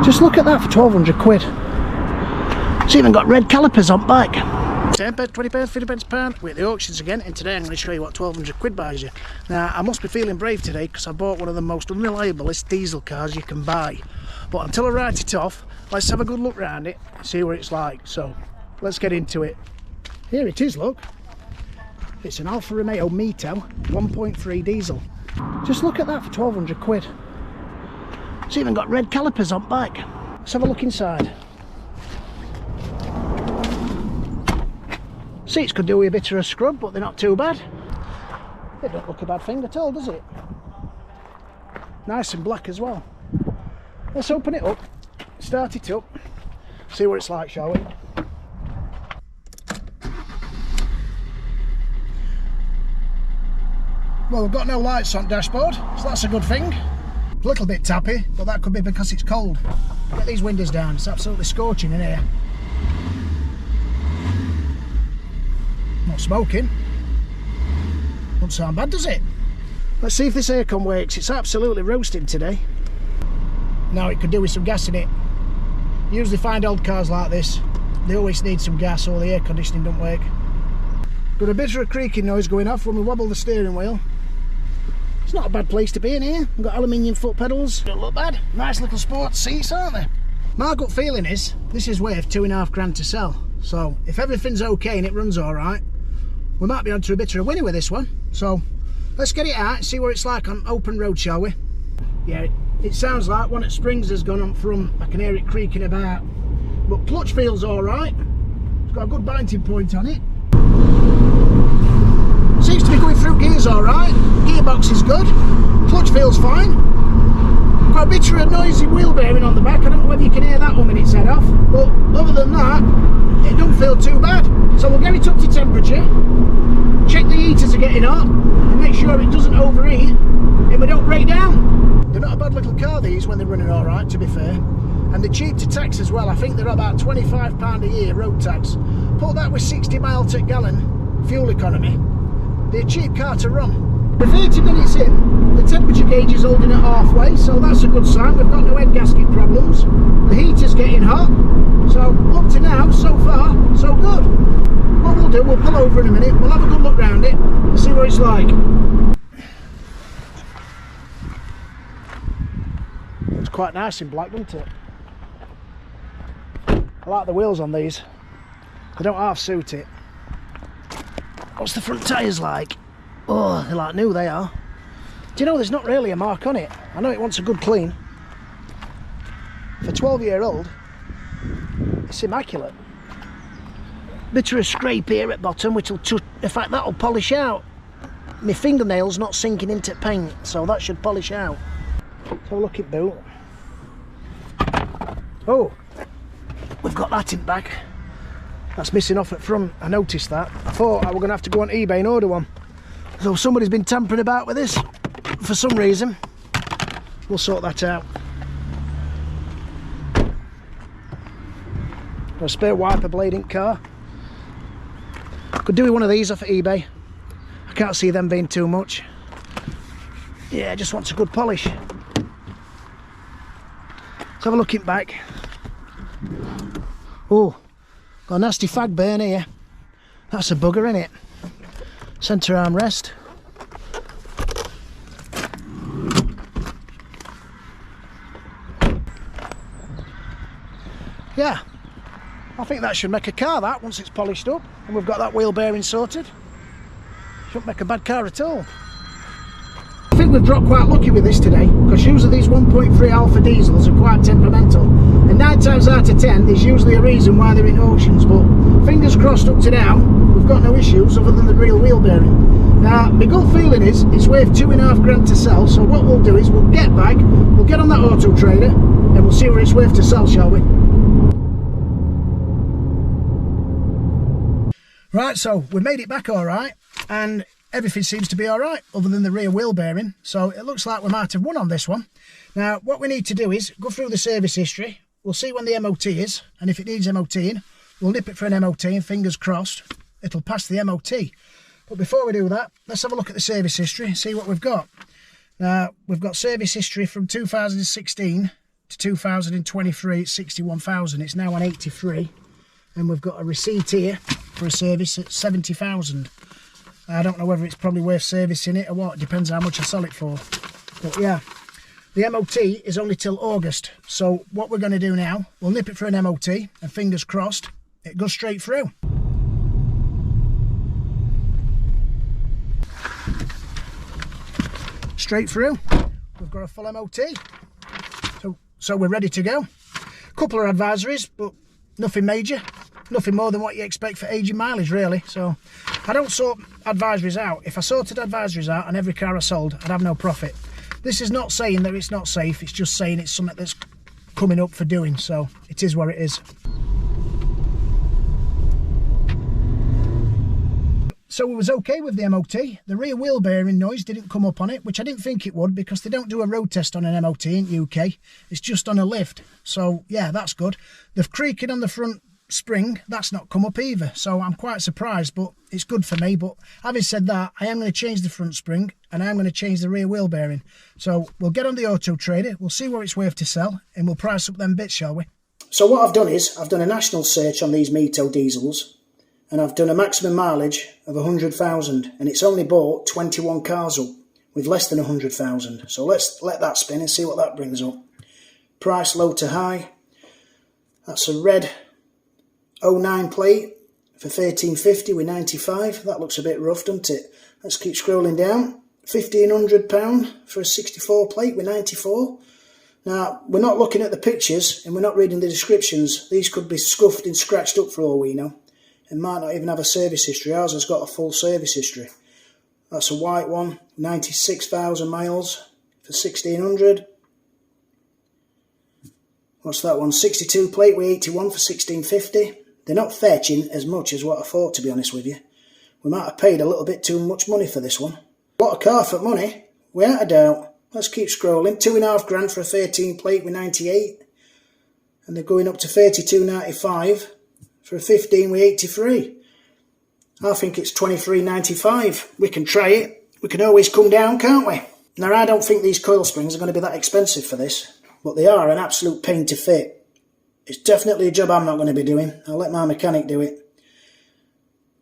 Just look at that for 1,200 quid. It's even got red calipers on back. 10 pence, 20 pence, 50 pence a pound. We're at the auctions again, and today I'm going to show you what 1,200 quid buys you. Now, I must be feeling brave today because I bought one of the most unreliablest diesel cars you can buy. But until I write it off, let's have a good look around it and see what it's like. So, let's get into it. Here it is, look. It's an Alfa Romeo MiTo 1.3 diesel. Just look at that for 1,200 quid. It's even got red calipers on back. Let's have a look inside. Seats could do with a bit of a scrub, but they're not too bad. It don't look a bad thing at all, does it? Nice and black as well. Let's open it up, start it up, see what it's like, shall we? Well, we've got no lights on dashboard, so that's a good thing. A little bit tappy, but that could be because it's cold. Get these windows down, it's absolutely scorching in here. Not smoking. Doesn't sound bad, does it? Let's see if this aircon works. It's absolutely roasting today. Now it could do with some gas in it. You usually find old cars like this, they always need some gas or the air conditioning don't work. Got a bit of a creaking noise going off when we wobble the steering wheel. It's not a bad place to be in here. We've got aluminium foot pedals. Don't look bad. Nice little sports seats, aren't they? My gut feeling is this is worth £2.5 grand to sell. So if everything's okay and it runs alright, we might be onto a bit of a winner with this one. So let's get it out and see what it's like on open road, shall we? Yeah, it sounds like one at Springs has gone on from. I can hear it creaking about. But clutch feels alright. It's got a good binding point on it. Seems to be going through gears alright. Gearbox is good. Clutch feels fine. Got a bit of a noisy wheel bearing on the back. I don't know whether you can hear that when it's head off. But other than that, it don't feel too bad. So we'll get it up to temperature. Check the heaters are getting hot. And make sure it doesn't overheat. And we don't break down. They're not a bad little car, these, when they're running alright, to be fair. And they're cheap to tax as well. I think they're about £25 a year road tax. Put that with 60 miles per gallon fuel economy. They're a cheap car to run. We're 30 minutes in, the temperature gauge is holding it halfway, so that's a good sign. We've got no head gasket problems. The heater's getting hot. So up to now, so far, so good. What we'll do, we'll pull over in a minute, we'll have a good look round it and see what it's like. It's quite nice in black, doesn't it? I like the wheels on these. They don't half suit it. What's the front tyres like? Oh, they're like new, they are. Do you know there's not really a mark on it? I know it wants a good clean. For a 12-year-old, it's immaculate. Bit of a scrape here at bottom, which will, in fact, that'll polish out. My fingernail's not sinking into paint, so that should polish out. Let's have a look at boot. Oh, we've got that in back. That's missing off at front. I noticed that. I thought I was going to have to go on eBay and order one. So somebody's been tampering about with this for some reason. We'll sort that out. Got a spare wiper blade in car. Could do with one of these off at eBay. I can't see them being too much. Yeah, just wants a good polish. Let's have a look in back. Oh, got a nasty fag burn here. That's a bugger, innit? Centre armrest. Yeah, I think that should make a car, that, once it's polished up and we've got that wheel bearing sorted. Shouldn't make a bad car at all. I think we've dropped quite lucky with this today, because usually these 1.3 Alfa diesels are quite temperamental, and 9 times out of 10 there's usually a reason why they're in auctions, but fingers crossed up to now we've got no issues other than the real wheel bearing. Now my gut feeling is it's worth £2.5 grand to sell, so what we'll do is we'll get back, we'll get on that auto trader and we'll see what it's worth to sell, shall we? Right, so we made it back alright, and everything seems to be alright other than the rear wheel bearing, so it looks like we might have won on this one. Now what we need to do is go through the service history. We'll see when the MOT is, and if it needs MOTing, we'll nip it for an MOT, and fingers crossed it'll pass the MOT. But before we do that, let's have a look at the service history and see what we've got. Now we've got service history from 2016 to 2023 it's 61,000. It's now on 83, and we've got a receipt here for a service at 70,000. I don't know whether it's probably worth servicing it or what. It depends how much I sell it for. But yeah, the MOT is only till August. So what we're going to do now, we'll nip it for an MOT, and fingers crossed it goes straight through. Straight through. We've got a full MOT. So we're ready to go. Couple of advisories, but nothing major. Nothing more than what you expect for age and mileage, really. So I don't sort advisories out. If I sorted advisories out on every car I sold, I'd have no profit. This is not saying that it's not safe. It's just saying it's something that's coming up for doing. So it is what it is. So it was okay with the MOT. The rear wheel bearing noise didn't come up on it, which I didn't think it would, because they don't do a road test on an MOT in UK. It's just on a lift. So yeah, that's good. The creaking on the front spring, that's not come up either. So I'm quite surprised, but it's good for me. But having said that, I am going to change the front spring, and I'm going to change the rear wheel bearing. So we'll get on the Auto Trader, we'll see what it's worth to sell, and we'll price up them bits, shall we? So what I've done is, I've done a national search on these MiTo diesels, and I've done a maximum mileage of 100,000, and it's only bought 21 cars up with less than 100,000. So let's let that spin and see what that brings up. Price low to high. That's a red 09 plate for 1350 with 95. That looks a bit rough, doesn't it? Let's keep scrolling down. £1,500 for a 64 plate with 94. Now, we're not looking at the pictures and we're not reading the descriptions. These could be scuffed and scratched up for all we know, and might not even have a service history. Ours has got a full service history. That's a white one, 96,000 miles for 1,600. What's that one? 62 plate with 81 for 1,650. They're not fetching as much as what I thought, to be honest with you. We might have paid a little bit too much money for this one. What a car for money, without a doubt. Let's keep scrolling. £2.5 grand for a 13 plate with 98. And they're going up to 32.95 for a 15 with 83. I think it's 23.95. We can try it. We can always come down, can't we? Now, I don't think these coil springs are going to be that expensive for this, but they are an absolute pain to fit. It's definitely a job I'm not going to be doing. I'll let my mechanic do it.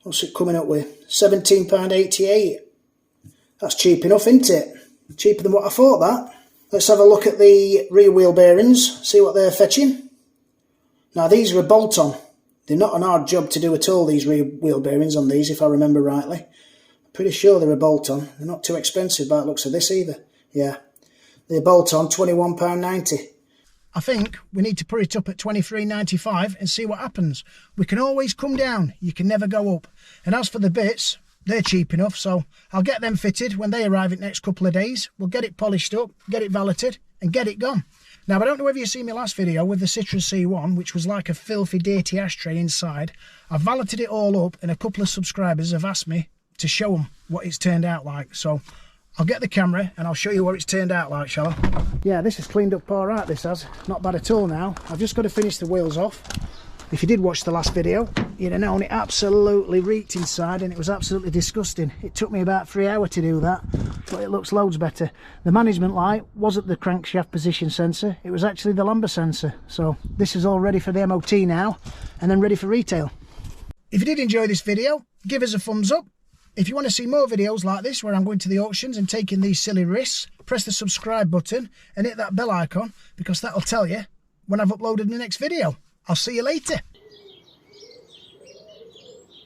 What's it coming up with? £17.88. That's cheap enough, isn't it? Cheaper than what I thought, that. Let's have a look at the rear wheel bearings, see what they're fetching. Now, these are a bolt-on. They're not an hard job to do at all, these rear wheel bearings on these, if I remember rightly. I'm pretty sure they're a bolt-on. They're not too expensive by the looks of this either. Yeah, they're bolt-on, £21.90. I think we need to put it up at £23.95 and see what happens. We can always come down. You can never go up. And as for the bits, they're cheap enough, so I'll get them fitted when they arrive in the next couple of days. We'll get it polished up, get it valeted, and get it gone. Now, I don't know whether you seen my last video with the Citroen C1, which was like a filthy, dirty ashtray inside. I've valeted it all up, and a couple of subscribers have asked me to show them what it's turned out like. So I'll get the camera and I'll show you what it's turned out like, shall I? Yeah, this is cleaned up all right, this has. Not bad at all now. I've just got to finish the wheels off. If you did watch the last video, you'd have known it absolutely reeked inside, and it was absolutely disgusting. It took me about 3 hours to do that, but it looks loads better. The management light wasn't the crankshaft position sensor, it was actually the lumbar sensor. So this is all ready for the MOT now, and then ready for retail. If you did enjoy this video, give us a thumbs up. If you want to see more videos like this, where I'm going to the auctions and taking these silly risks, press the subscribe button and hit that bell icon, because that'll tell you when I've uploaded the next video. I'll see you later.